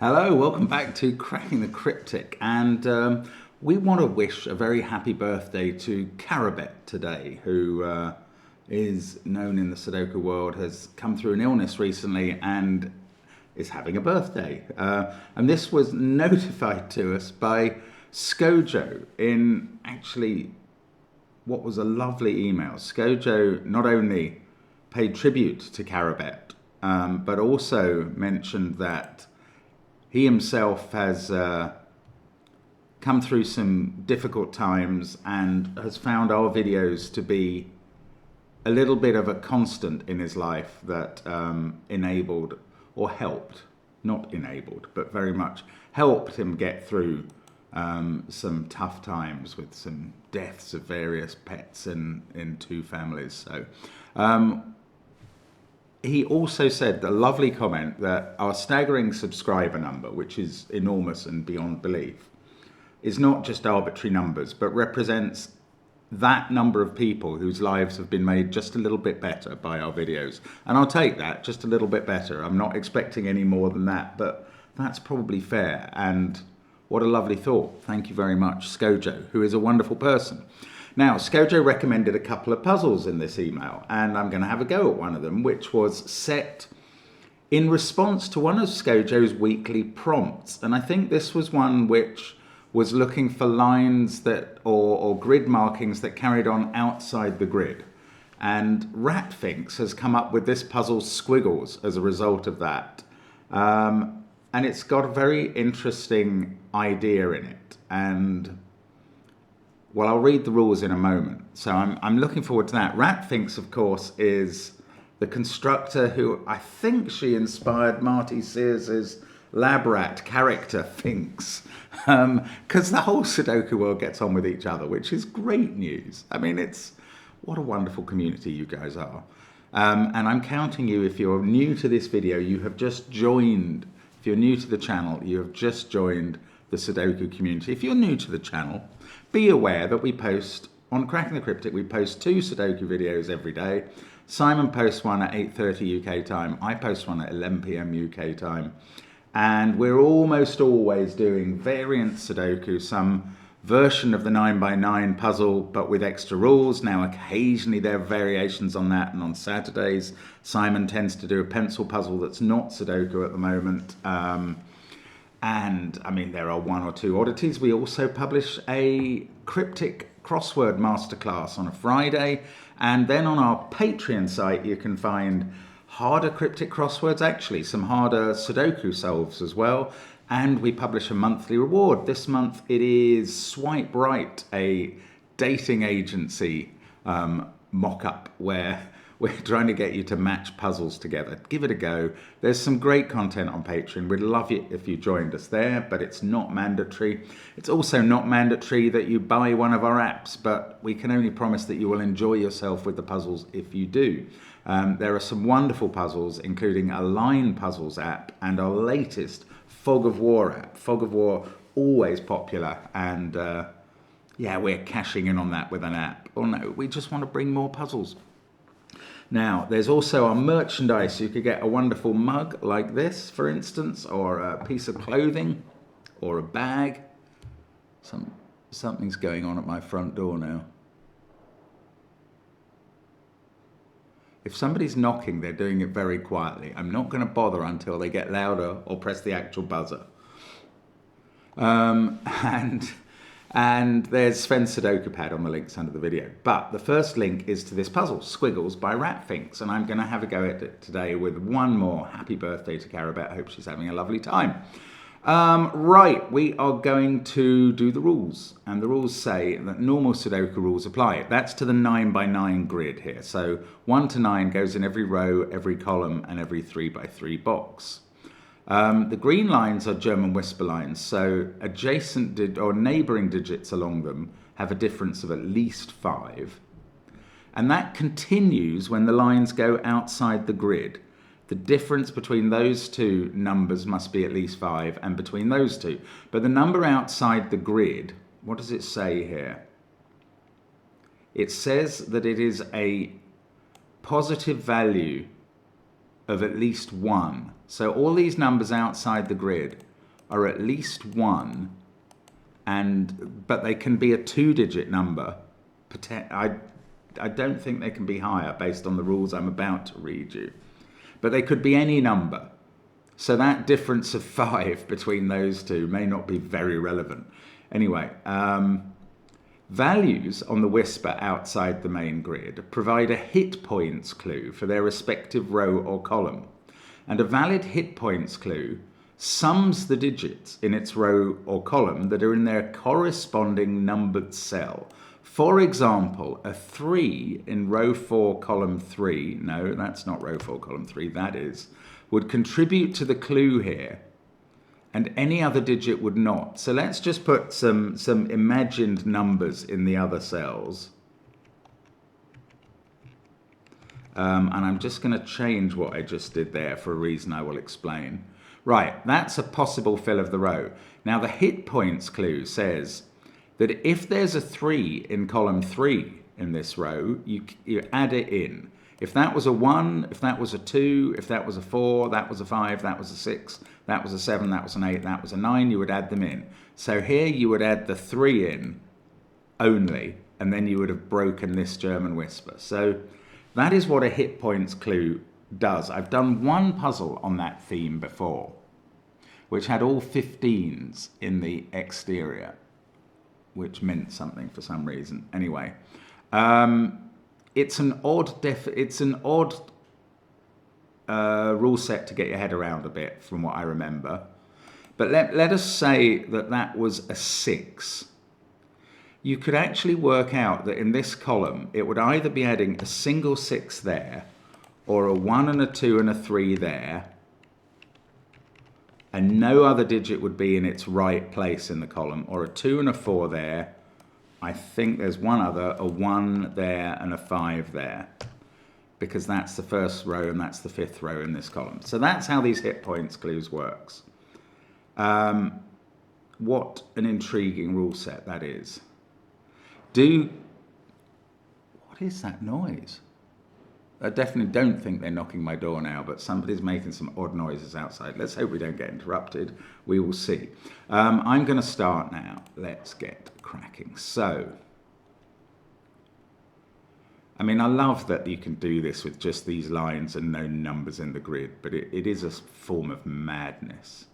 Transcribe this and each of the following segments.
Hello, welcome back to Cracking the Cryptic, and we want to wish a very happy birthday to Carabet today, who is known in the Sudoku world, has come through an illness recently and is having a birthday. And this was notified to us by Skojo in actually what was a lovely email. Skojo not only paid tribute to Carabet, but also mentioned that he himself has come through some difficult times and has found our videos to be a little bit of a constant in his life that enabled or helped, not enabled, but very much helped him get through some tough times with some deaths of various pets in two families. So he also said the lovely comment that our staggering subscriber number, which is enormous and beyond belief, is not just arbitrary numbers, but represents that number of people whose lives have been made just a little bit better by our videos. And I'll take that, just a little bit better. I'm not expecting any more than that, but that's probably fair. And what a lovely thought. Thank you very much, Skojo, who is a wonderful person. Now, Skojo recommended a couple of puzzles in this email, and I'm going to have a go at one of them, which was set in response to one of Skojo's weekly prompts. And I think this was one which was looking for lines that or grid markings that carried on outside the grid. And Ratfinks has come up with this puzzle Squiggles as a result of that. And it's got a very interesting idea in it. And well, I'll read the rules in a moment. So I'm looking forward to that. Ratfinks, of course, is the constructor who I think she inspired Marty Sears's lab rat character, Finks. Because the whole Sudoku world gets on with each other, which is great news. I mean, what a wonderful community you guys are. And I'm counting you, if you're new to this video, you have just joined. If you're new to the channel, you have just joined the Sudoku community. If you're new to the channel, be aware that we post, on Cracking the Cryptic, we post 2 Sudoku videos every day. Simon posts one at 8:30 UK time. I post one at 11 PM UK time. And we're almost always doing variant Sudoku, some version of the 9x9 puzzle, but with extra rules. Now, occasionally there are variations on that, and on Saturdays, Simon tends to do a pencil puzzle that's not Sudoku at the moment. And I mean, there are 1 or 2 oddities. We also publish a Cryptic crossword masterclass on a Friday. And then on our Patreon site, you can find harder cryptic crosswords, actually, some harder Sudoku solves as well. And we publish a monthly reward. This month it is Swipe Right, a dating agency mock-up where we're trying to get you to match puzzles together. Give it a go. There's some great content on Patreon. We'd love it if you joined us there, but it's not mandatory. It's also not mandatory that you buy one of our apps, but we can only promise that you will enjoy yourself with the puzzles if you do. There are some wonderful puzzles, including a line puzzles app and our latest Fog of War app. Fog of War, always popular, and yeah, we're cashing in on that with an app. Or no, we just want to bring more puzzles. Now, there's also our merchandise. You could get a wonderful mug like this, for instance, or a piece of clothing, or a bag. Something's going on at my front door now. If somebody's knocking, they're doing it very quietly. I'm not going to bother until they get louder or press the actual buzzer. And there's SVEN'S SUDOKU PAD on the links under the video. But the first link is to this puzzle, Squiggles by Ratfinks. And I'm going to have a go at it today with one more. Happy birthday to Carabet. I hope she's having a lovely time. Right, we are going to do the rules. And the rules say that normal Sudoku rules apply. That's to the 9x9 grid here. So 1 to 9 goes in every row, every column, and every 3x3 box. The green lines are German whisper lines, so adjacent or neighbouring digits along them have a difference of at least 5. And that continues when the lines go outside the grid. The difference between those two numbers must be at least 5, and between those two. But the number outside the grid, what does it say here? It says that it is a positive value of at least 1. So all these numbers outside the grid are at least 1, but they can be a 2-digit number. I don't think they can be higher based on the rules I'm about to read you. But they could be any number. So that difference of 5 between those two may not be very relevant. Anyway, values on the whisper outside the main grid provide a hit points clue for their respective row or column. And a valid hit points clue sums the digits in its row or column that are in their corresponding numbered cell. For example, a 3 in row 4, column 3, no, that's not row 4, column 3, that is, would contribute to the clue here, and any other digit would not. So let's just put some imagined numbers in the other cells. And I'm just going to change what I just did there for a reason I will explain. Right, that's a possible fill of the row. Now the hit points clue says that if there's a 3 in column 3 in this row, you add it in. If that was a 1, if that was a 2, if that was a 4, that was a 5, that was a 6, that was a 7, that was an 8, that was a 9, you would add them in. So here you would add the 3 in only, and then you would have broken this German whisper. So that is what a hit points clue does. I've done one puzzle on that theme before, which had all 15s in the exterior, which meant something for some reason. Anyway, it's an odd rule set to get your head around a bit, from what I remember. But let us say that was a 6. You could actually work out that in this column, it would either be adding a single 6 there, or a 1 and a 2 and a 3 there, and no other digit would be in its right place in the column, or a 2 and a 4 there. I think there's one other, a 1 there and a 5 there, because that's the first row and that's the 5th row in this column. So that's how these hit points clues works. What an intriguing rule set that is. What is that noise? I definitely don't think they're knocking my door now, but somebody's making some odd noises outside. Let's hope we don't get interrupted. We will see. I'm going to start now. Let's get cracking. So, I mean, I love that you can do this with just these lines and no numbers in the grid, but it is a form of madness.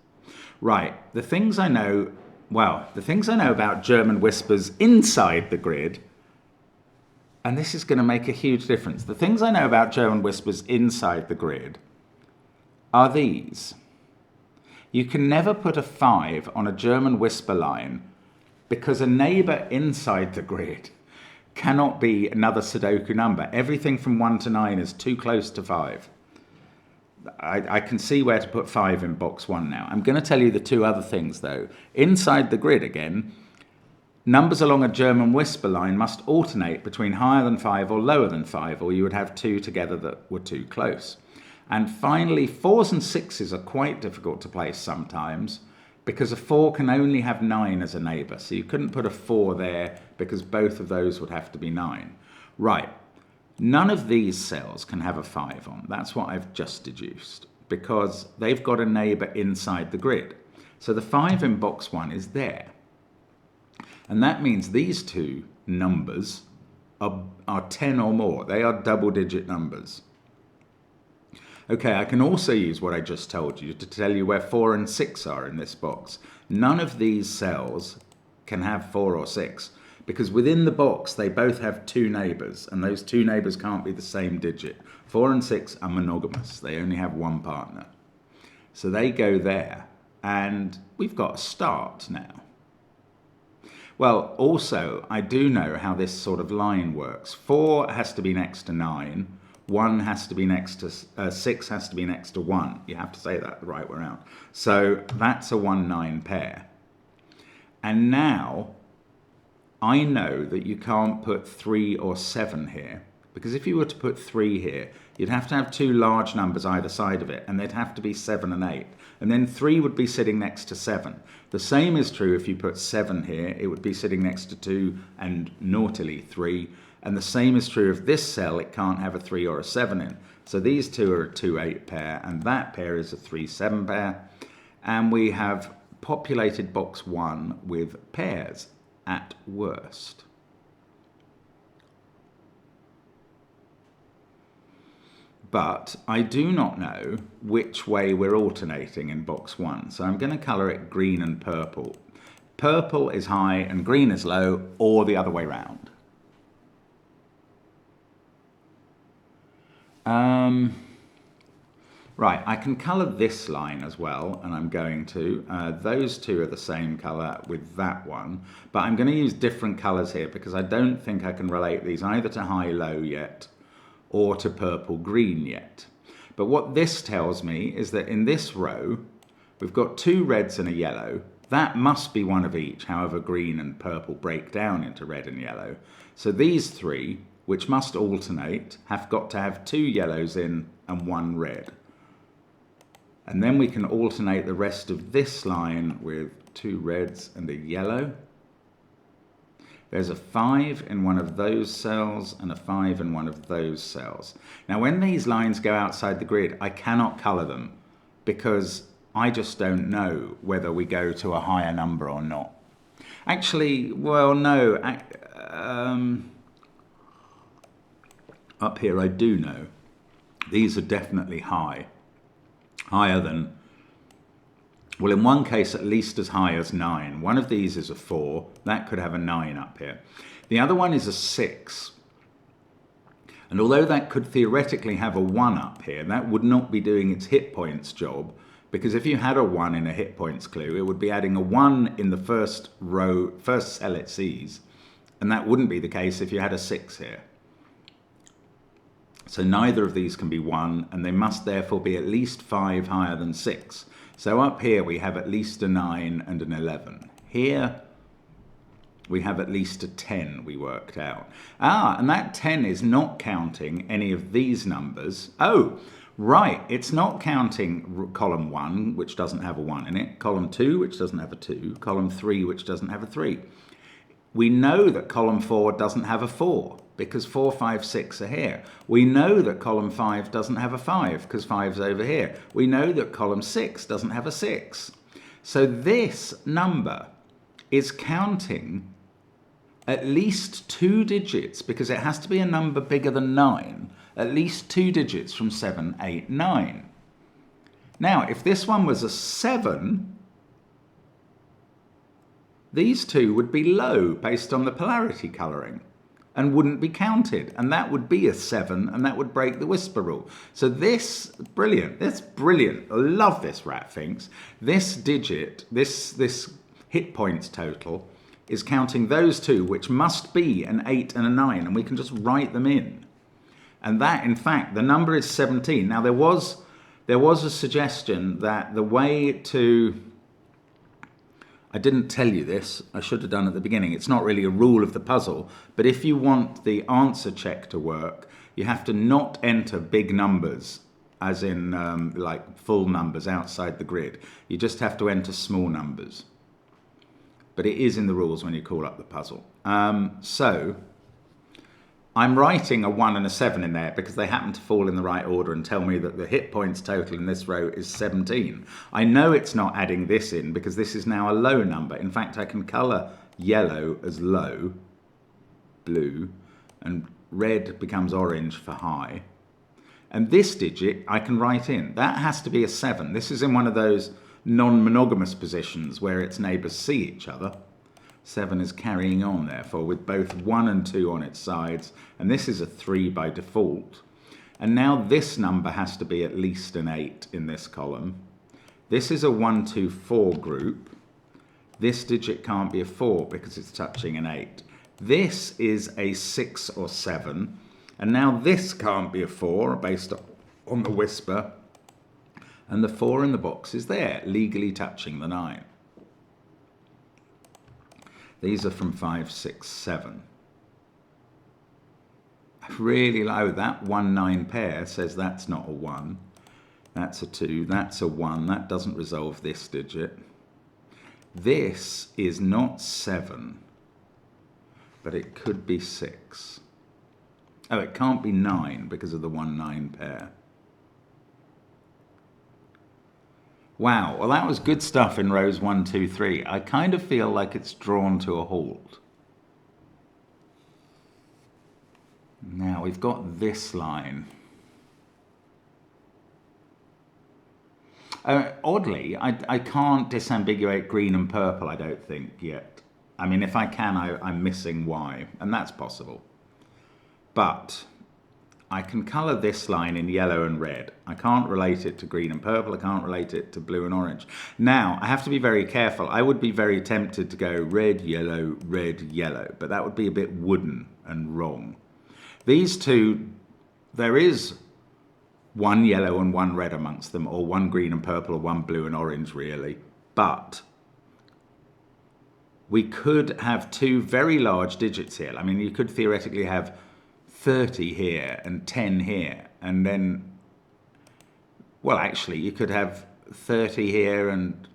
Right, the things I know about German whispers inside the grid, and this is going to make a huge difference. The things I know about German whispers inside the grid are these. You can never put a 5 on a German whisper line because a neighbor inside the grid cannot be another Sudoku number. Everything from 1 to 9 is too close to 5. I can see where to put 5 in box 1 now. I'm going to tell you the two other things though. Inside the grid again, numbers along a German whisper line must alternate between higher than 5 or lower than 5, or you would have 2 together that were too close. And finally, 4s and 6s are quite difficult to place sometimes because a 4 can only have 9 as a neighbour. So you couldn't put a 4 there because both of those would have to be 9. Right. None of these cells can have a 5 on. That's what I've just deduced, because they've got a neighbour inside the grid. So the 5 in box 1 is there. And that means these two numbers are 10 or more. They are double-digit numbers. Okay, I can also use what I just told you to tell you where 4 and 6 are in this box. None of these cells can have 4 or 6. Because within the box, they both have 2 neighbours, and those 2 neighbours can't be the same digit. 4 and 6 are monogamous. They only have one partner. So they go there, and we've got a start now. Well, also, I do know how this sort of line works. 4 has to be next to 9. 1 has to be next to... 6 has to be next to 1. You have to say that the right way around. So that's a 1-9 pair. And now I know that you can't put 3 or 7 here, because if you were to put 3 here, you'd have to have 2 large numbers either side of it, and they'd have to be 7 and 8. And then 3 would be sitting next to 7. The same is true if you put 7 here, it would be sitting next to 2 and naughtily 3. And the same is true of this cell, it can't have a 3 or a 7 in. So these two are a 2-8 pair, and that pair is a 3-7 pair. And we have populated box 1 with pairs at worst. But I do not know which way we're alternating in box 1. So I'm going to colour it green and purple. Purple is high and green is low, or the other way round. Right, I can colour this line as well, and I'm going to. Those two are the same colour with that one, but I'm going to use different colours here because I don't think I can relate these either to high-low yet or to purple-green yet. But what this tells me is that in this row, we've got 2 reds and a yellow. That must be one of each, however green and purple break down into red and yellow. So these 3, which must alternate, have got to have 2 yellows in and 1 red. And then we can alternate the rest of this line with 2 reds and a yellow. There's a 5 in one of those cells and a 5 in one of those cells. Now when these lines go outside the grid, I cannot colour them because I just don't know whether we go to a higher number or not. Actually, well, no. Up here I do know. These are definitely high. Higher than, well, in one case at least as high as 9. One of these is a 4. That could have a 9 up here. The other one is a 6. And although that could theoretically have a 1 up here, that would not be doing its hit points job, because if you had a 1 in a hit points clue, it would be adding a 1 in the first row, first cell it sees, and that wouldn't be the case if you had a 6 here. So neither of these can be 1, and they must therefore be at least 5 higher than 6. So up here we have at least a 9 and an 11. Here we have at least a 10 we worked out. And that 10 is not counting any of these numbers. Oh, right, it's not counting column 1, which doesn't have a 1 in it, column 2, which doesn't have a 2, column 3, which doesn't have a 3. We know that column 4 doesn't have a 4, because 4, 5, 6 are here. We know that column 5 doesn't have a 5, because 5's over here. We know that column 6 doesn't have a 6. So this number is counting at least 2 digits, because it has to be a number bigger than 9, at least 2 digits from 7, 8, 9. Now, if this one was a 7, these two would be low based on the polarity colouring and wouldn't be counted, and that would be a 7, and that would break the whisper rule. So this, brilliant, that's brilliant. I love this, Ratfinks. This digit, this hit points total, is counting those two, which must be an 8 and a 9, and we can just write them in. And that, in fact, the number is 17. Now, there was a suggestion that the way to... I didn't tell you this, I should have done at the beginning. It's not really a rule of the puzzle, but if you want the answer check to work, you have to not enter big numbers, as in like full numbers outside the grid. You just have to enter small numbers. But it is in the rules when you call up the puzzle. So I'm writing a 1 and a 7 in there because they happen to fall in the right order and tell me that the hit points total in this row is 17. I know it's not adding this in because this is now a low number. In fact, I can colour yellow as low, blue, and red becomes orange for high. And this digit I can write in. That has to be a 7. This is in one of those non-monogamous positions where its neighbours see each other. 7 is carrying on, therefore, with both 1 and 2 on its sides, and this is a 3 by default. And now this number has to be at least an 8 in this column. This is a 1, 2, 4 group. This digit can't be a 4 because it's touching an 8. This is a 6 or 7, and now this can't be a 4 based on the whisper, and the 4 in the box is there, legally touching the 9. These are from 5, 6, 7. I really like that 1, 9 pair says that's not a 1. That's a 2, that's a 1. That doesn't resolve this digit. This is not 7, but it could be 6. Oh, it can't be 9 because of the 1, 9 pair. Wow, well that was good stuff in rows 1, 2, 3. I kind of feel like it's drawn to a halt. Now we've got this line. Oddly, I can't disambiguate green and purple, I don't think, yet. I mean, if I can, I'm missing Y, and that's possible. But I can colour this line in yellow and red. I can't relate it to green and purple. I can't relate it to blue and orange. Now, I have to be very careful. I would be very tempted to go red, yellow, but that would be a bit wooden and wrong. These two, there is one yellow and one red amongst them, or one green and purple, or one blue and orange, really. But we could have two very large digits here. I mean, you could theoretically have 30 here and 10 here, and then, well, actually, you could have 30 here and,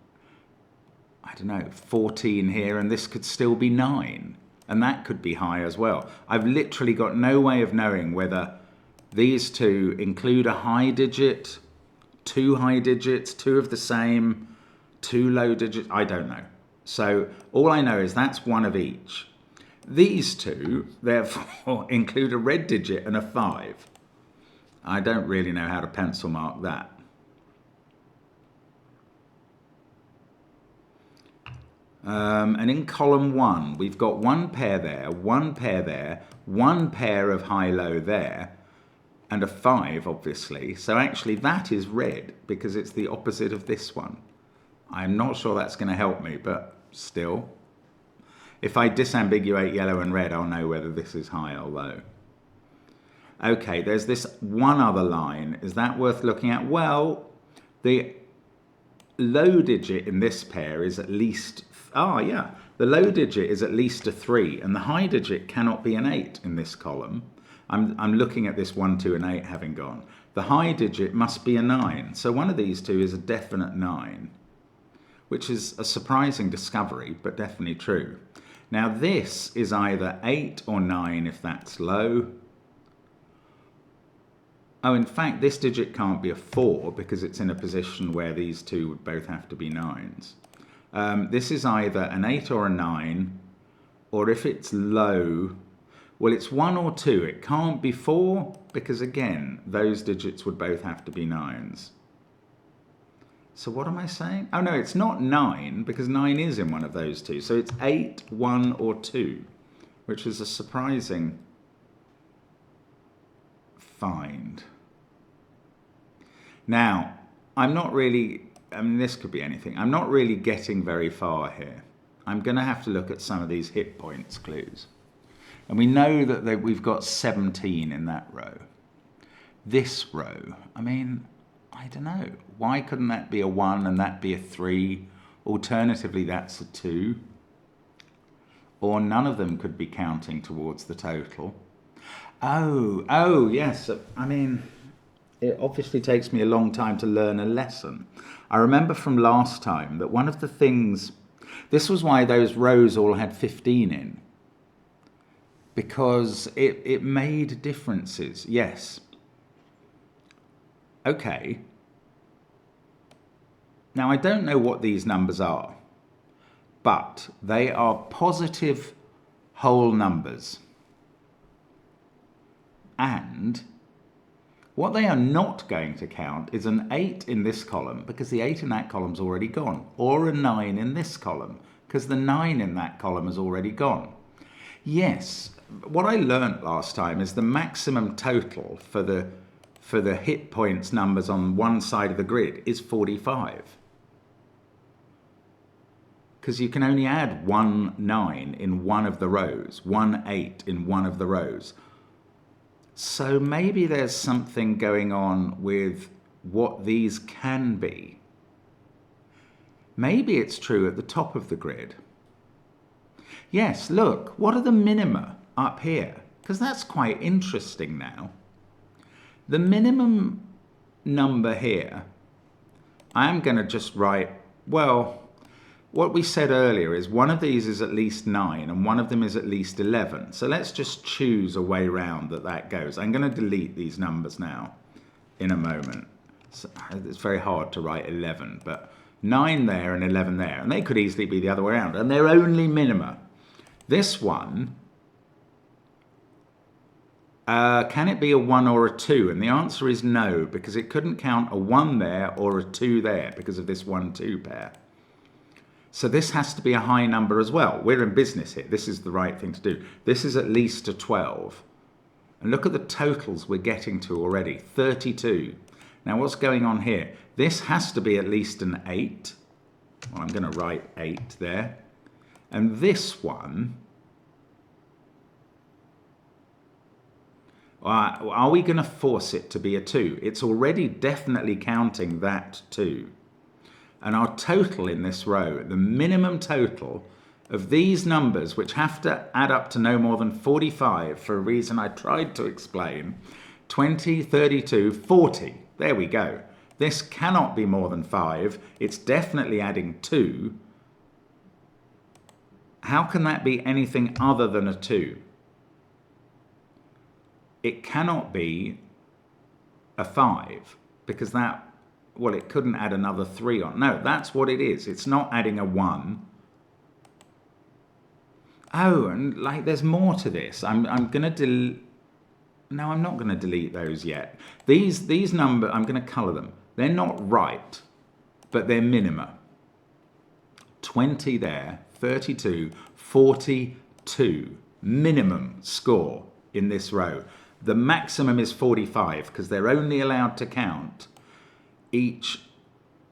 I don't know, 14 here, and this could still be 9, and that could be high as well. I've literally got no way of knowing whether these two include a high digit, two high digits, two of the same, two low digits. I don't know. So all I know is that's one of each. These two, therefore, include a red digit and a 5. I don't really know how to pencil mark that. And in column 1, we've got one pair there, one pair there, one pair of high-low there, and a 5, obviously. So actually that is red because it's the opposite of this one. I'm not sure that's going to help me, but still. If I disambiguate yellow and red, I'll know whether this is high or low. Okay, there's this one other line. Is that worth looking at? Well, the low digit in this pair is at least, the low digit is at least a 3, and the high digit cannot be an 8 in this column. I'm looking at this 1, 2, and 8 having gone. The high digit must be a 9. So one of these two is a definite 9, which is a surprising discovery, but definitely true. Now this is either 8 or 9 if that's low. Oh, in fact, this digit can't be a 4 because it's in a position where these two would both have to be 9s. This is either an 8 or a 9, or if it's low, well, it's 1 or 2. It can't be 4 because, again, those digits would both have to be 9s. So what am I saying? Oh, no, it's not 9 because 9 is in one of those two. So it's 8, 1, or 2, which is a surprising find. Now, I'm not really, I mean, this could be anything. I'm not really getting very far here. I'm going to have to look at some of these hit points clues. And we know that we've got 17 in that row. This row, I mean, I don't know. Why couldn't that be a 1 and that be a 3? Alternatively, that's a 2. Or none of them could be counting towards the total. Oh, yes. I mean, it obviously takes me a long time to learn a lesson. I remember from last time that one of the things, this was why those rows all had 15 in. Because it made differences, yes. Okay. Now, I don't know what these numbers are, but they are positive whole numbers. And what they are not going to count is an 8 in this column, because the 8 in that column's already gone, or a 9 in this column, because the 9 in that column is already gone. Yes, what I learnt last time is the maximum total for the hit points numbers on one side of the grid is 45. Because you can only add 1 9 in one of the rows, 1 8 in one of the rows. So maybe there's something going on with what these can be. Maybe it's true at the top of the grid. Yes, look, what are the minima up here? Because that's quite interesting now. The minimum number here, I am going to just write, well, what we said earlier is one of these is at least 9 and one of them is at least 11. So let's just choose a way round that goes. I'm going to delete these numbers now in a moment. So it's very hard to write 11, but 9 there and 11 there, and they could easily be the other way around, and they're only minima. This one, can it be a 1 or a 2? And the answer is no, because it couldn't count a 1 there or a 2 there because of this 1-2 pair. So this has to be a high number as well. We're in business here. This is the right thing to do. This is at least a 12. And look at the totals we're getting to already, 32. Now what's going on here? This has to be at least an 8. Well, I'm going to write 8 there. And this one, are we going to force it to be a 2? It's already definitely counting that 2. And our total in this row, the minimum total of these numbers, which have to add up to no more than 45 for a reason I tried to explain, 20, 32, 40. There we go. This cannot be more than 5. It's definitely adding 2. How can that be anything other than a 2? It cannot be a 5 because that, well, it couldn't add another 3 on. No, that's what it is. It's not adding a 1. Oh, and like there's more to this. I'm going to no, I'm not going to delete those yet. These numbers, I'm going to colour them. They're not right, but they're minima. 20 there, 32, 42. Minimum score in this row. The maximum is 45 because they're only allowed to count each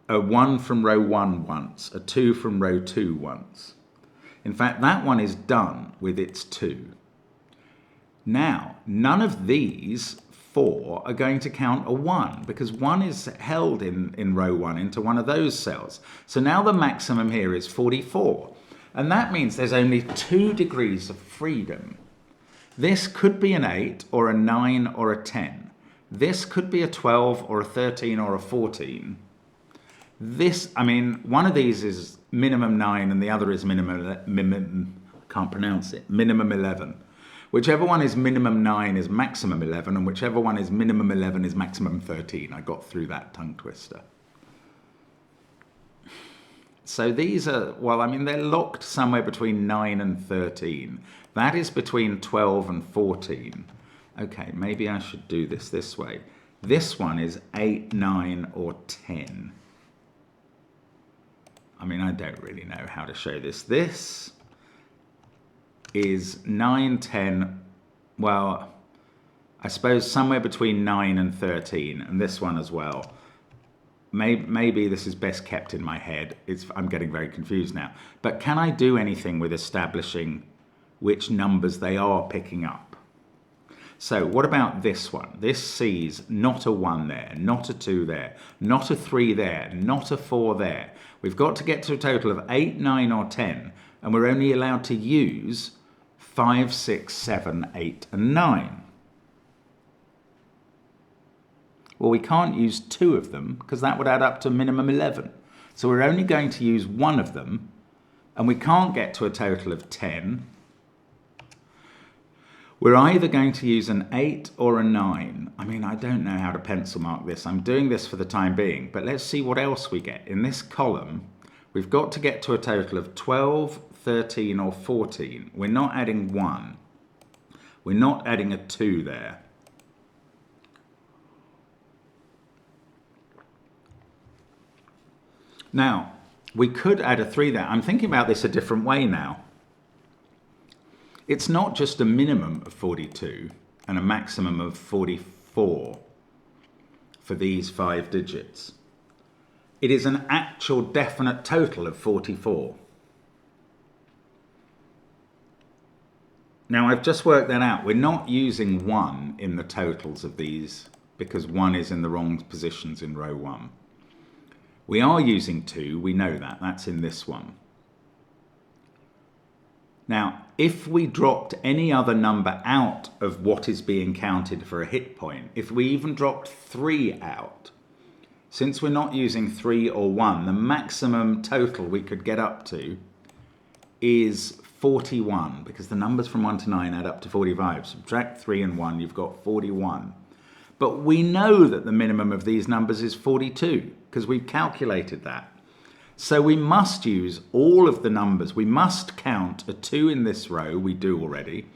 a 1 from row 1 once, a 2 from row 2 once. In fact, that one is done with its 2. Now, none of these 4 are going to count a 1 because 1 is held in row 1 into one of those cells. So now the maximum here is 44. And that means there's only 2 degrees of freedom. This could be an 8 or a 9 or a 10. This could be a 12 or a 13 or a 14. This, I mean, one of these is minimum 9 and the other is minimum 11. Whichever one is minimum 9 is maximum 11, and whichever one is minimum 11 is maximum 13. I got through that tongue twister. So these are, well, I mean, they're locked somewhere between 9 and 13. That is between 12 and 14. Okay, maybe I should do this way. This one is 8, 9, or 10. I mean, I don't really know how to show this. This is 9, 10, well, I suppose somewhere between 9 and 13, and this one as well. Maybe this is best kept in my head. I'm getting very confused now. But can I do anything with establishing which numbers they are picking up? So what about this one? This sees not a 1 there, not a 2 there, not a 3 there, not a 4 there. We've got to get to a total of 8, 9, or 10, and we're only allowed to use 5, 6, 7, 8, and 9. Well, we can't use 2 of them because that would add up to minimum 11. So we're only going to use 1 of them, and we can't get to a total of 10. We're either going to use an 8 or a 9. I mean, I don't know how to pencil mark this. I'm doing this for the time being, but let's see what else we get. In this column, we've got to get to a total of 12, 13, or 14. We're not adding 1. We're not adding a 2 there. Now, we could add a 3 there. I'm thinking about this a different way now. It's not just a minimum of 42 and a maximum of 44 for these 5 digits. It is an actual definite total of 44. Now, I've just worked that out. We're not using 1 in the totals of these because 1 is in the wrong positions in row 1. We are using 2, we know that, that's in this one. Now, if we dropped any other number out of what is being counted for a hit point, if we even dropped 3 out, since we're not using 3 or 1, the maximum total we could get up to is 41, because the numbers from 1 to 9 add up to 45. Subtract 3 and 1, you've got 41. But we know that the minimum of these numbers is 42 because we've calculated that. So we must use all of the numbers. We must count a 2 in this row, we do already.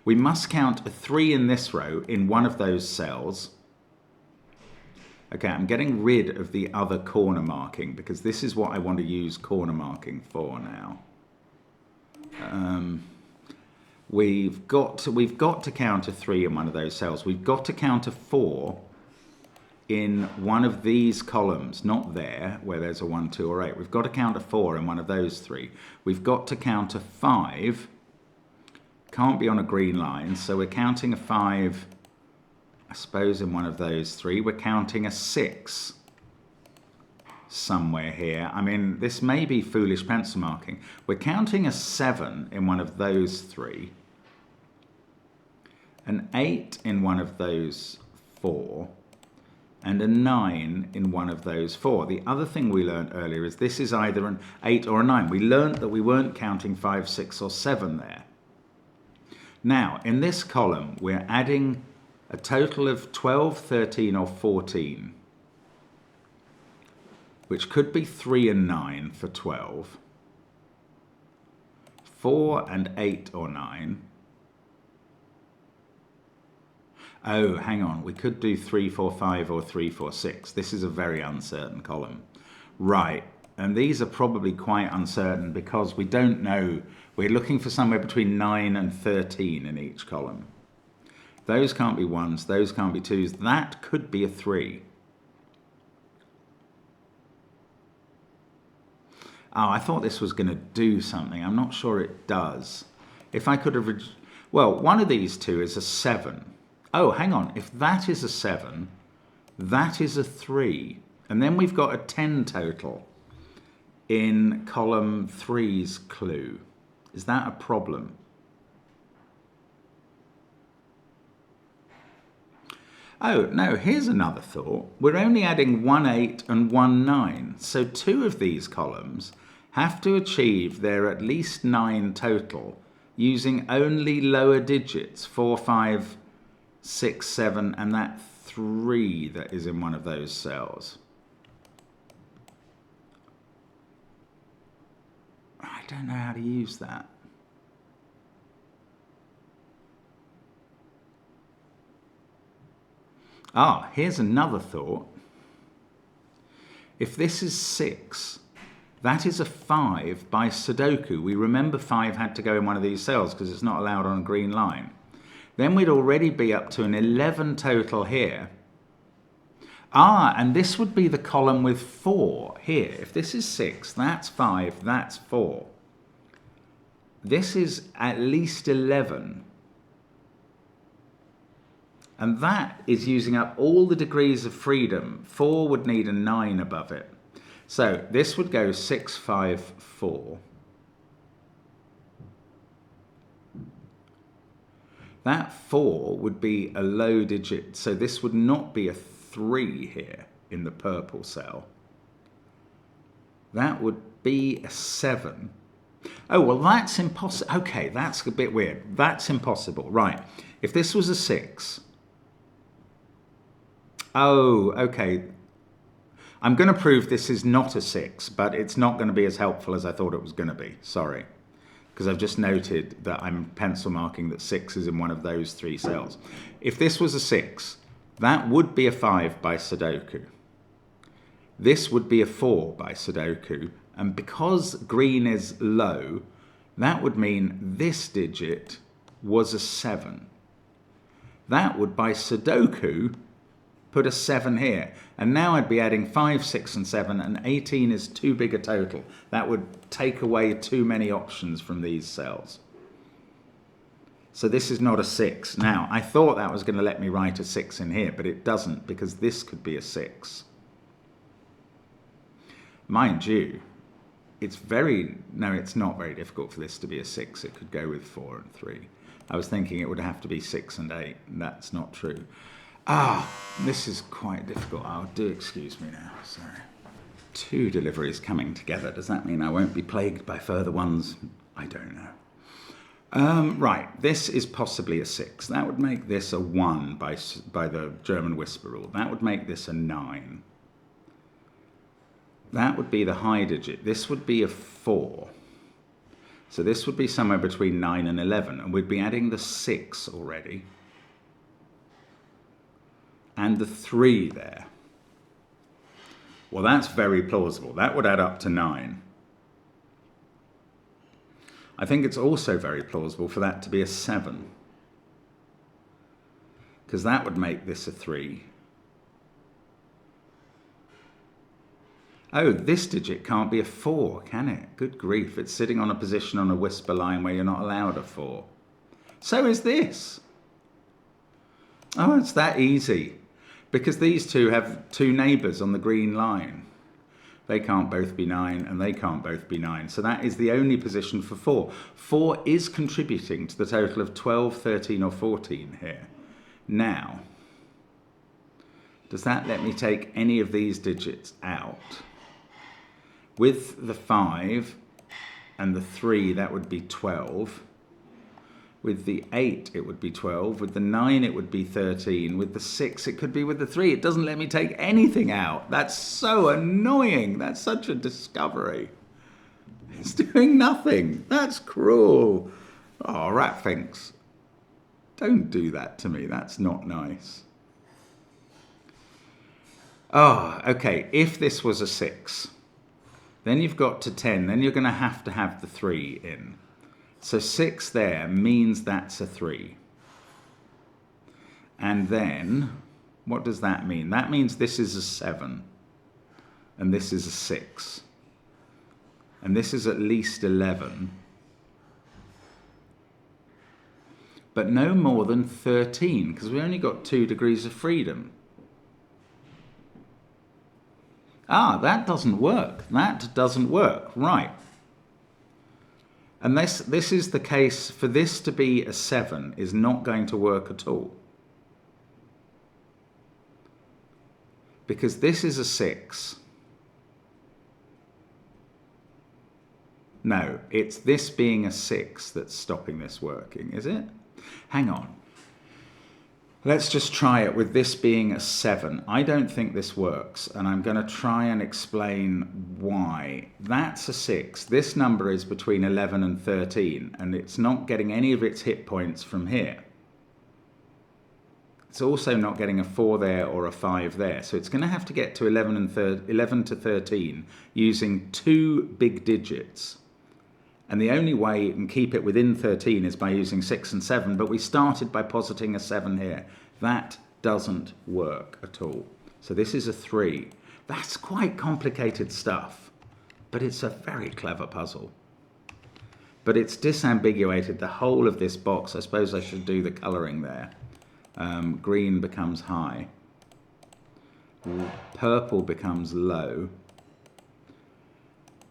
We must count a 3 in this row in one of those cells. Okay, I'm getting rid of the other corner marking because this is what I want to use corner marking for now. We've got to count a 3 in one of those cells. We've got to count a 4 in one of these columns, not there, where there's a 1, 2, or 8. We've got to count a 4 in one of those 3. We've got to count a 5. Can't be on a green line, so we're counting a 5, I suppose, in one of those 3. We're counting a 6 somewhere here. I mean, this may be foolish pencil marking. We're counting a 7 in one of those 3. An 8 in one of those 4, and a 9 in one of those 4. The other thing we learned earlier is this is either an 8 or a 9. We learned that we weren't counting 5, 6, or 7 there. Now, in this column, we're adding a total of 12, 13, or 14, which could be 3 and 9 for 12, 4 and 8 or 9. Oh, hang on, we could do 3, 4, 5 or 3, 4, 6. This is a very uncertain column. Right, and these are probably quite uncertain because we don't know. We're looking for somewhere between 9 and 13 in each column. Those can't be 1s, those can't be 2s. That could be a 3. Oh, I thought this was going to do something. I'm not sure it does. If I could have... Well, one of these two is a 7. Oh, hang on. If that is a 7, that is a 3. And then we've got a 10 total in column 3's clue. Is that a problem? Oh, no, here's another thought. We're only adding 1, 8 and 1, 9. So 2 of these columns have to achieve their at least 9 total using only lower digits, 4, 5, 6, 7, and that 3 that is in one of those cells. I don't know how to use that. Ah, here's another thought. If this is 6, that is a 5 by Sudoku. We remember 5 had to go in one of these cells because it's not allowed on a green line. Then we'd already be up to an 11 total here. Ah, and this would be the column with 4 here. If this is 6, that's 5, that's 4. This is at least 11. And that is using up all the degrees of freedom. 4 would need a 9 above it. So this would go 6, 5, 4. That 4 would be a low digit. So this would not be a 3 here in the purple cell. That would be a 7. Oh, well, that's impossible. Okay, that's a bit weird. That's impossible. Right. If this was a 6... Oh, okay. I'm going to prove this is not a 6, but it's not going to be as helpful as I thought it was going to be. Sorry. Because I've just noted that I'm pencil marking that 6 is in one of those 3 cells. If this was a 6, that would be a 5 by Sudoku. This would be a 4 by Sudoku. And because green is low, that would mean this digit was a 7. That would, by Sudoku, put a 7 here. And now I'd be adding 5, 6, and 7, and 18 is too big a total. That would take away too many options from these cells. So this is not a 6. Now, I thought that was going to let me write a 6 in here, but it doesn't, because this could be a 6. Mind you, it's not very difficult for this to be a 6. It could go with 4 and 3. I was thinking it would have to be 6 and 8, and that's not true. Ah, this is quite difficult. Oh, do excuse me now, sorry. 2 deliveries coming together. Does that mean I won't be plagued by further ones? I don't know. Right, this is possibly a 6. That would make this a 1 by the German whisper rule. That would make this a 9. That would be the high digit. This would be a 4. So this would be somewhere between 9 and 11, and we'd be adding the 6 already. And the 3 there. Well, that's very plausible. That would add up to 9. I think it's also very plausible for that to be a 7. Because that would make this a 3. Oh, this digit can't be a 4, can it? Good grief, it's sitting on a position on a whisper line where you're not allowed a 4. So is this. Oh, it's that easy. Because these two have two neighbours on the green line. They can't both be 9 and they can't both be 9. So that is the only position for 4. 4 is contributing to the total of 12, 13 or 14 here. Now, does that let me take any of these digits out? With the 5 and the 3, that would be 12. With the 8, it would be 12. With the 9, it would be 13. With the 6, it could be with the 3. It doesn't let me take anything out. That's so annoying. That's such a discovery. It's doing nothing. That's cruel. Oh, Ratfinks, don't do that to me. That's not nice. Oh, okay. If this was a 6, then you've got to 10. Then you're going to have the 3 in. So 6 there means that's a 3. And then, what does that mean? That means this is a 7. And this is a 6. And this is at least 11. But no more than 13, because we only got 2 degrees of freedom. Ah, that doesn't work. That doesn't work. Right. And this is the case. For this to be a 7 is not going to work at all. Because this is a 6. No, it's this being a 6 that's stopping this working, is it? Hang on. Let's just try it with this being a 7. I don't think this works, and I'm going to try and explain why. That's a 6. This number is between 11 and 13, and it's not getting any of its hit points from here. It's also not getting a 4 there or a 5 there, so it's going to have to get to 11 to 13 using 2 big digits. And the only way you can keep it within 13 is by using 6 and 7, but we started by positing a 7 here. That doesn't work at all. So this is a 3. That's quite complicated stuff, but it's a very clever puzzle. But it's disambiguated the whole of this box. I suppose I should do the colouring there. Green becomes high. Purple becomes low.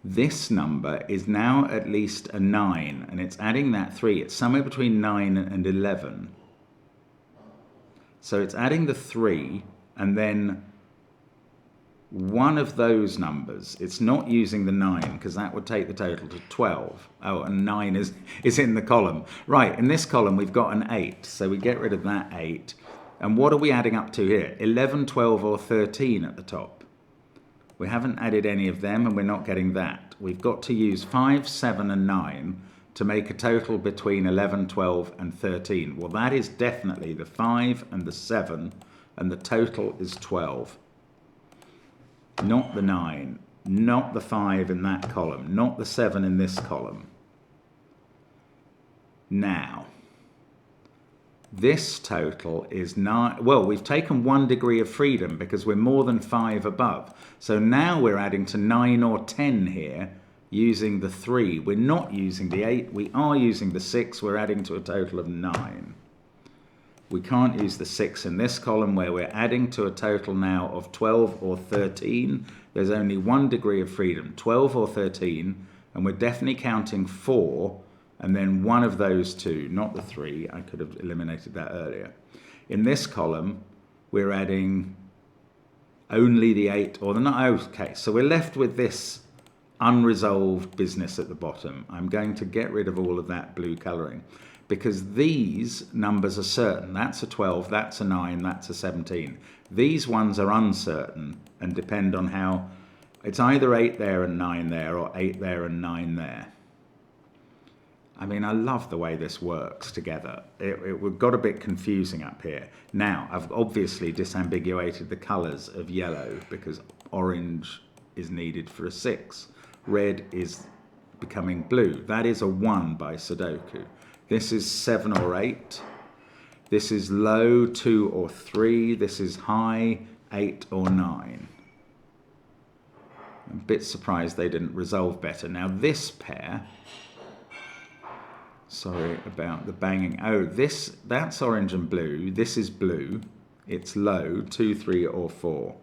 This number is now at least a 9, and it's adding that 3. It's somewhere between 9 and 11. So it's adding the 3, and then one of those numbers. It's not using the 9, because that would take the total to 12. Oh, and 9 is in the column. Right, in this column we've got an 8, so we get rid of that 8. And what are we adding up to here? 11, 12, or 13 at the top. We haven't added any of them, and we're not getting that. We've got to use 5, 7, and 9 to make a total between 11, 12, and 13. Well, that is definitely the 5 and the 7, and the total is 12. Not the 9, not the 5 in that column, not the 7 in this column. Now, this total is 9. Well, we've taken 1 degree of freedom because we're more than 5 above. So now we're adding to 9 or 10 here using the 3. We're not using the 8. We are using the 6. We're adding to a total of 9. We can't use the 6 in this column where we're adding to a total now of 12 or 13. There's only 1 degree of freedom, 12 or 13, and we're definitely counting 4. And then one of those 2, not the 3. I could have eliminated that earlier. In this column, we're adding only the 8 or the 9. Okay, so we're left with this unresolved business at the bottom. I'm going to get rid of all of that blue colouring because these numbers are certain. That's a 12, that's a 9, that's a 17. These ones are uncertain and depend on how it's either 8 there and 9 there or 8 there and 9 there. I mean, I love the way this works together. It got a bit confusing up here. Now, I've obviously disambiguated the colours of yellow because orange is needed for a 6. Red is becoming blue. That is a 1 by Sudoku. This is 7 or 8. This is low, 2 or 3. This is high, 8 or 9. I'm a bit surprised they didn't resolve better. Now this pair, sorry about the banging. Oh, that's orange and blue. This is blue. It's low, 2, 3 or 4.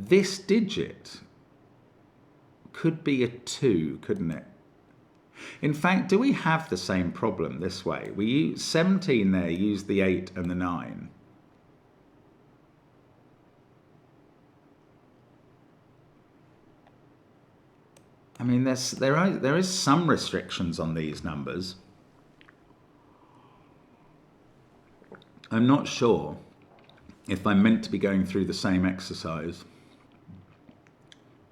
This digit could be a 2, couldn't it? In fact, do we have the same problem this way? We use 17 there, use the 8 and the 9. I mean, there is some restrictions on these numbers. I'm not sure if I'm meant to be going through the same exercise.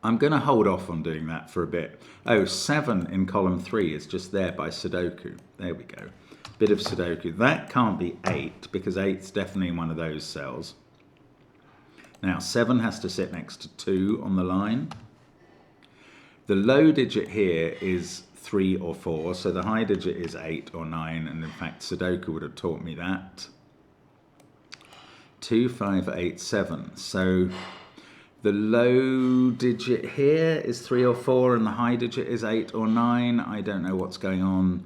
I'm going to hold off on doing that for a bit. Oh, 7 in column 3 is just there by Sudoku. There we go. Bit of Sudoku. That can't be 8 because 8's definitely in one of those cells. Now, 7 has to sit next to 2 on the line. The low digit here is 3 or 4, so the high digit is 8 or 9, and in fact Sudoku would have taught me that. 2, 5, 8, 7. So the low digit here is 3 or 4, and the high digit is 8 or 9. I don't know what's going on.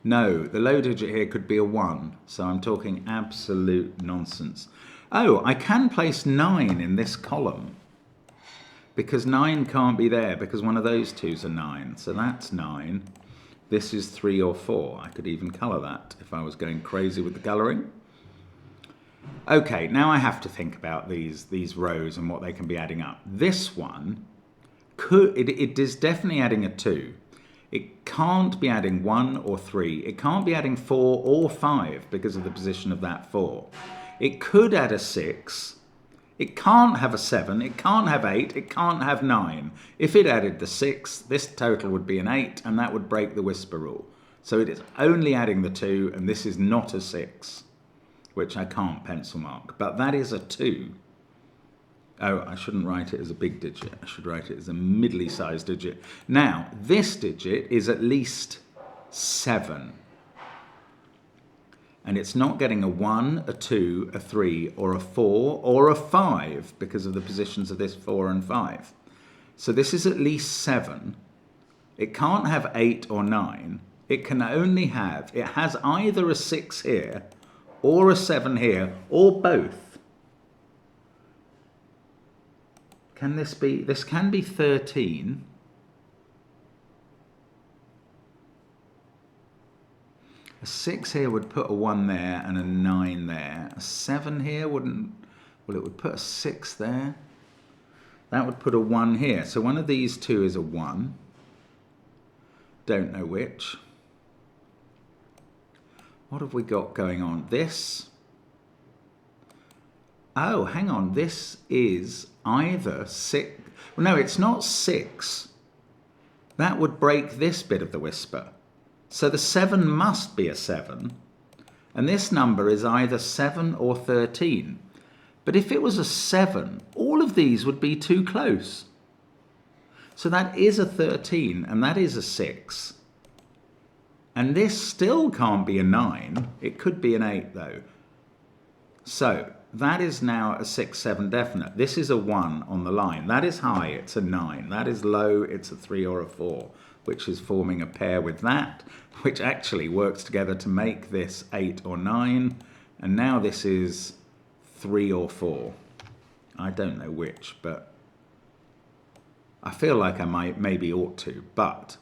No, the low digit here could be a 1, so I'm talking absolute nonsense. Oh, I can place 9 in this column, because 9 can't be there because one of those twos are 9. So that's 9. This is 3 or 4. I could even colour that if I was going crazy with the colouring. Okay, now I have to think about these rows and what they can be adding up. This one, it is definitely adding a 2. It can't be adding 1 or 3. It can't be adding 4 or 5 because of the position of that 4. It could add a 6. It can't have a 7, it can't have 8, it can't have 9. If it added the 6, this total would be an 8, and that would break the whisper rule. So it is only adding the 2, and this is not a 6, which I can't pencil mark. But that is a 2. Oh, I shouldn't write it as a big digit. I should write it as a middly sized digit. Now, this digit is at least 7. And it's not getting a 1, a 2, a 3, or a 4, or a 5 because of the positions of this 4 and 5. So this is at least 7. It can't have 8 or 9. It can only have, it has either a 6 here, or a 7 here, or both. Can this be, this can be 13. A 6 here would put a 1 there and a 9 there. A 7 here wouldn't, well, it would put a 6 there. That would put a 1 here. So one of these two is a 1. Don't know which. What have we got going on? This. Oh, hang on. This is either 6. Well, no, it's not 6. That would break this bit of the whisper. So the 7 must be a 7, and this number is either 7 or 13. But if it was a 7, all of these would be too close. So that is a 13, and that is a 6. And this still can't be a 9. It could be an 8, though. So that is now a 6, 7 definite. This is a 1 on the line. That is high, it's a 9. That is low, it's a 3 or a 4, which is forming a pair with that, which actually works together to make this 8 or 9. And now this is 3 or 4. I don't know which, but I feel like I maybe ought to. But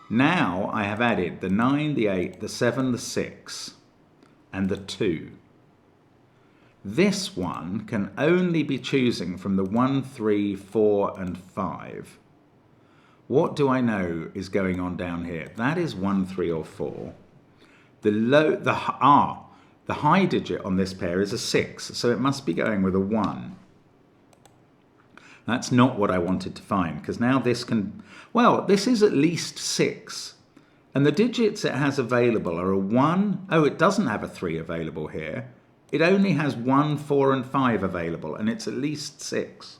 now I have added the 9, the 8, the 7, the 6, and the 2. This one can only be choosing from the 1, 3, 4 and 5. What do I know is going on down here? That is 1, 3 or 4. The high digit on this pair is a 6, so it must be going with a 1. That's not what I wanted to find, because now this can, well, this is at least 6. And the digits it has available are a 1. Oh, it doesn't have a 3 available here. It only has 1, 4 and 5 available, and it's at least 6.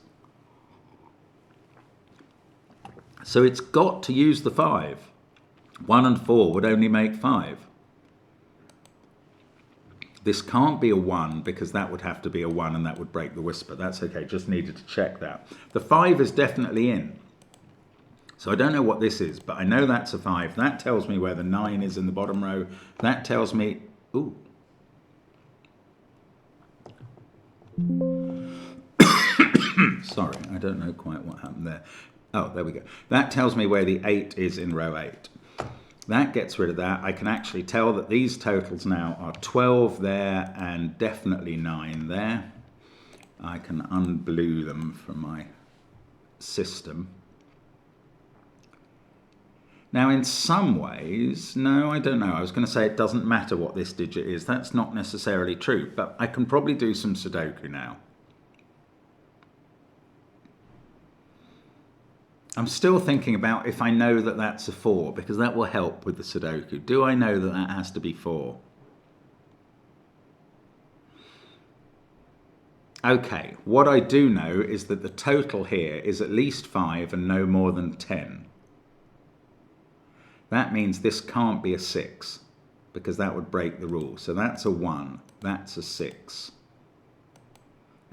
So it's got to use the 5. 1 and 4 would only make 5. This can't be a 1 because that would have to be a 1 and that would break the whisper. That's okay, just needed to check that. The 5 is definitely in. So I don't know what this is, but I know that's a 5. That tells me where the 9 is in the bottom row. That tells me, ooh. Sorry, I don't know quite what happened there. Oh, there we go. That tells me where the 8 is in row 8. That gets rid of that. I can actually tell that these totals now are 12 there and definitely 9 there. I can unblue them from my system. Now, in some ways, no, I don't know. I was going to say it doesn't matter what this digit is. That's not necessarily true, but I can probably do some Sudoku now. I'm still thinking about if I know that that's a 4, because that will help with the Sudoku. Do I know that that has to be 4? Okay, what I do know is that the total here is at least 5 and no more than 10. That means this can't be a 6, because that would break the rule. So that's a 1, that's a 6.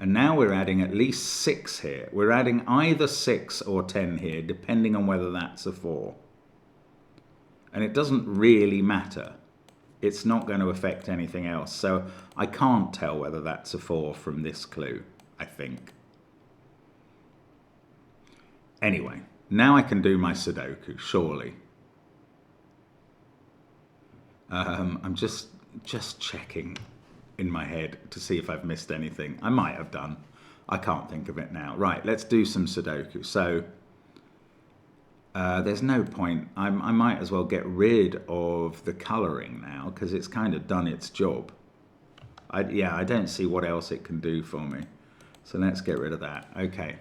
And now we're adding at least 6 here. We're adding either 6 or 10 here, depending on whether that's a 4. And it doesn't really matter. It's not going to affect anything else. So I can't tell whether that's a 4 from this clue, I think. Anyway, now I can do my Sudoku, surely. I'm just checking in my head to see if I've missed anything. I might have done. I can't think of it now. Right, let's do some Sudoku. So there's no point. I might as well get rid of the colouring now because it's kind of done its job. I don't see what else it can do for me. So let's get rid of that. Okay.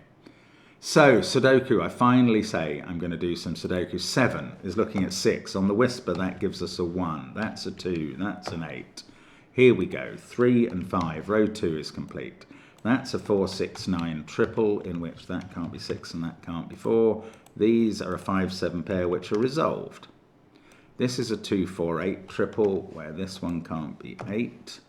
So Sudoku, I finally say I'm going to do some Sudoku. 7 is looking at 6. On the whisper, that gives us a 1. That's a 2. That's an 8. Here we go. 3 and 5. Row 2 is complete. That's a 4, 6, 9 triple, in which that can't be 6 and that can't be 4. These are a 5, 7 pair, which are resolved. This is a 2, 4, 8 triple, where this one can't be 8.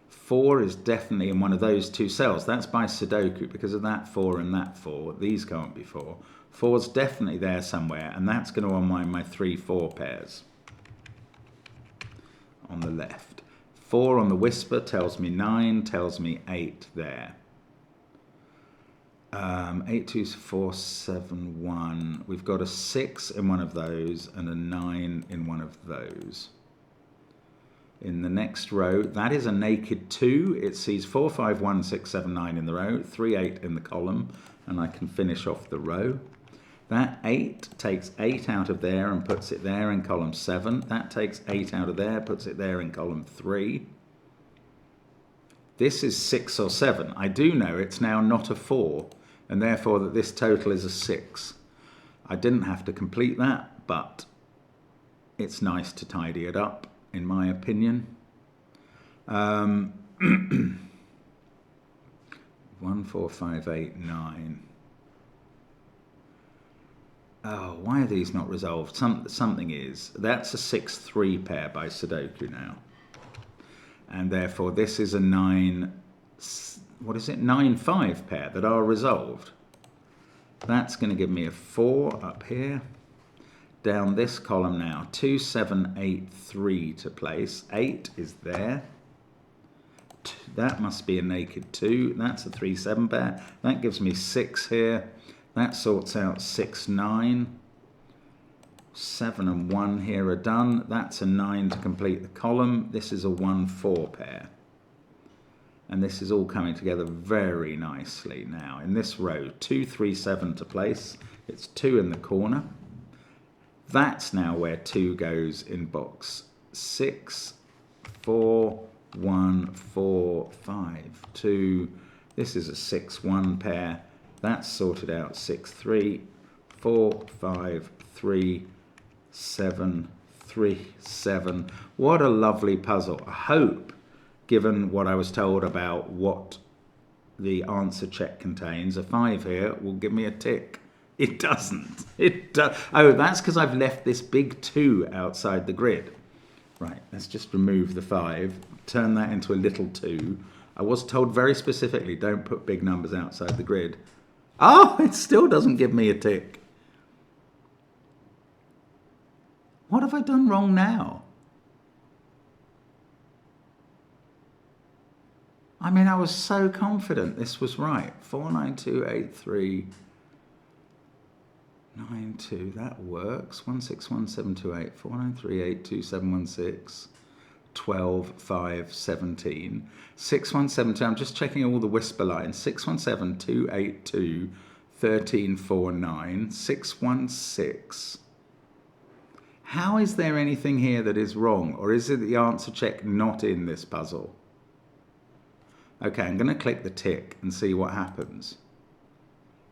4 is definitely in one of those two cells. That's by Sudoku because of that 4 and that 4. These can't be 4. 4's definitely there somewhere, and that's going to unwind my 3, 4 pairs on the left. 4 on the whisper tells me 9, tells me 8 there. 8, 2, 4, 7, 1. We've got a 6 in one of those and a 9 in one of those. In the next row, that is a naked 2. It sees 4, 5, 1, 6, 7, 9 in the row, 3, 8 in the column, and I can finish off the row. That 8 takes 8 out of there and puts it there in column 7. That takes 8 out of there, puts it there in column 3. This is 6 or 7. I do know it's now not a 4, and therefore that this total is a 6. I didn't have to complete that, but it's nice to tidy it up, in my opinion. 1, 4, 5, 8, 9. Oh, why are these not resolved? Something is. That's a 6, 3 pair by Sudoku now. And therefore this is a 9, what is it? 9, 5 pair that are resolved. That's going to give me a 4 up here. Down this column now, 2, 7, 8, 3 to place. 8 is there. That must be a naked 2. That's a 3, 7 pair. That gives me 6 here. That sorts out 6, 9. 7 and 1 here are done. That's a 9 to complete the column. This is a 1, 4 pair. And this is all coming together very nicely now. In this row, 2, 3, 7 to place. It's 2 in the corner. That's now where 2 goes in box 6, 4, 1, 4, 5, 2. This is a 6, 1 pair. That's sorted out. 6, 3, 4, 5, 3, 7, 3, 7. What a lovely puzzle. I hope, given what I was told about what the answer check contains, a 5 here will give me a tick. It doesn't. Oh, that's because I've left this big 2 outside the grid. Right, let's just remove the 5, turn that into a little 2. I was told very specifically, don't put big numbers outside the grid. Oh, it still doesn't give me a tick. What have I done wrong now? I mean, I was so confident this was right. 49283 92, that works. 161728 4938 2716 12 5 17 6172. I'm just checking all the whisper lines. 617 282 1349 616. How is there anything here that is wrong, or is it the answer check not in this puzzle? Okay, I'm going to click the tick and see what happens.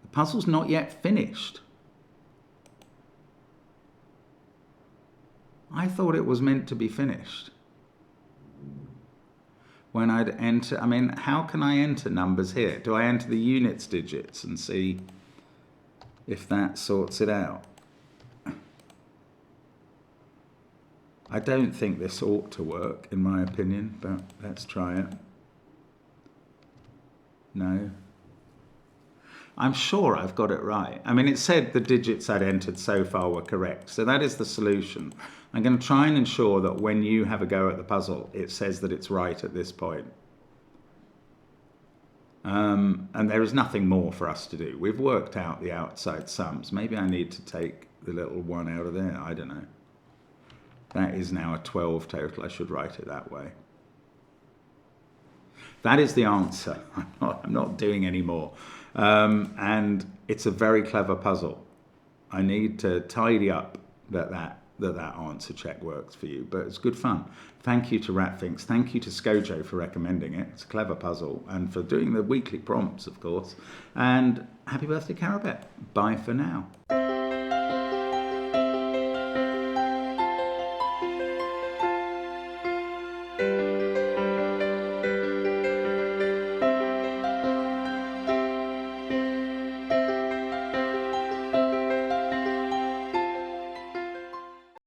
The puzzle's not yet finished. I thought it was meant to be finished. When I'd enter, I mean, how can I enter numbers here? Do I enter the units digits and see if that sorts it out? I don't think this ought to work, in my opinion, but let's try it. No. I'm sure I've got it right. I mean, it said the digits I'd entered so far were correct, so that is the solution. I'm going to try and ensure that when you have a go at the puzzle, it says that it's right at this point. And there is nothing more for us to do. We've worked out the outside sums. Maybe I need to take the little 1 out of there. I don't know. That is now a 12 total. I should write it that way. That is the answer. I'm not doing any more. And it's a very clever puzzle. I need to tidy up that answer check works for you, but it's good fun. Thank you to RatThinks. Thank you to Skojo for recommending it. It's a clever puzzle, and for doing the weekly prompts, of course. And happy birthday, Carabet. Bye for now.